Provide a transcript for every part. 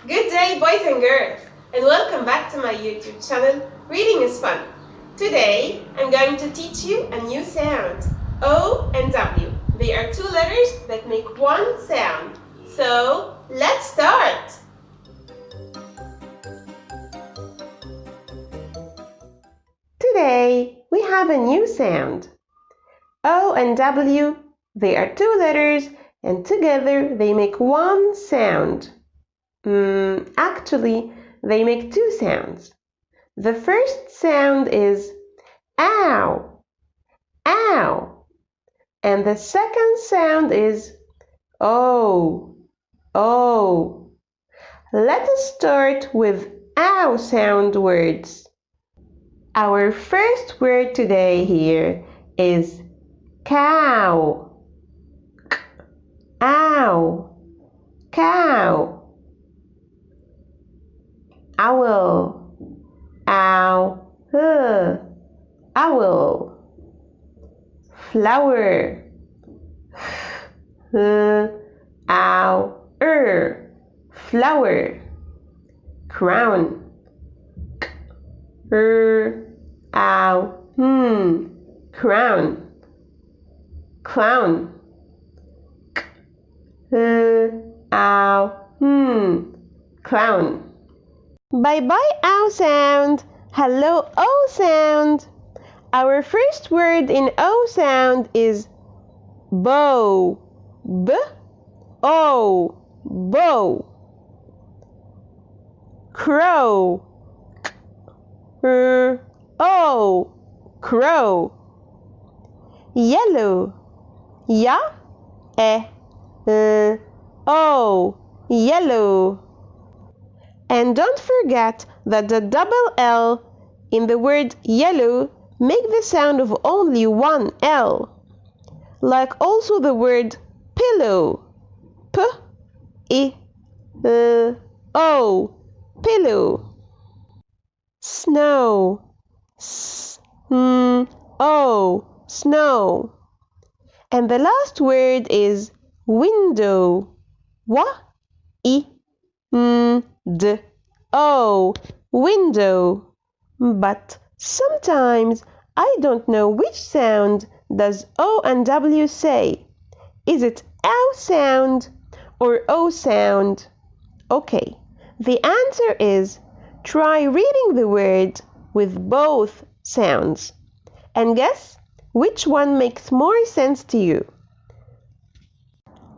Good day, boys and girls, and welcome back to my YouTube channel, Reading is Fun. Today, I'm going to teach you a new sound, O and W. They are two letters that make one sound. So, let's start! Today, we have a new sound. O and W, they are two letters, and together they make one sound. Actually, they make two sounds. The first sound is ow, ow. And the second sound is oh, oh. Let us start with ow sound words. Our first word today here is cow. Ow, cow. Owl, ow, owl. Flower, ow, flower. Crown, ow, crown. Clown, ow, clown. Bye-bye, ow sound. Hello, O sound. Our first word in O sound is bow. B-O, bow. Crow. O, crow. Yellow. Ya-e-o, yellow. And don't forget that the double L in the word yellow make the sound of only one L. Like also the word pillow. P-I-L-O, pillow. Snow. S-N-O, snow. And the last word is window. Wa-I-N-D-O, window. But sometimes I don't know which sound does O and W say. Is it ow sound or O sound? Okay, the answer is try reading the word with both sounds and guess which one makes more sense to you.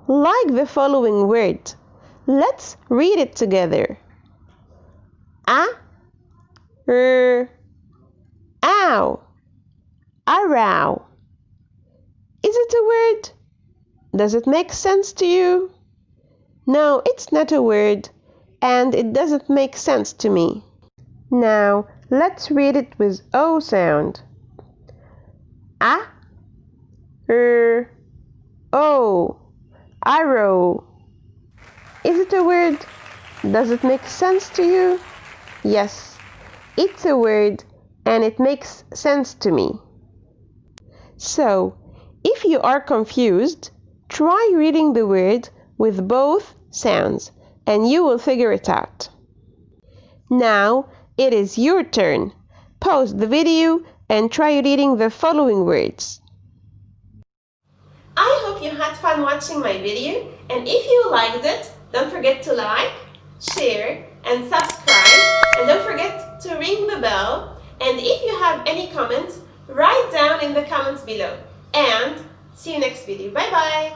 Like the following word. Let's read it together. Ow, arow. Is it a word? Does it make sense to you? No, it's not a word, and it doesn't make sense to me. Now, let's read it with O sound. O, arrow. Is it a word? Does it make sense to you? Yes, it's a word and it makes sense to me. So, if you are confused, try reading the word with both sounds and you will figure it out. Now, it is your turn. Pause the video and try reading the following words. I hope you had fun watching my video, and if you liked it, don't forget to like, share, and subscribe, and don't forget to ring the bell, and if you have any comments, write down in the comments below, and see you next video. Bye bye!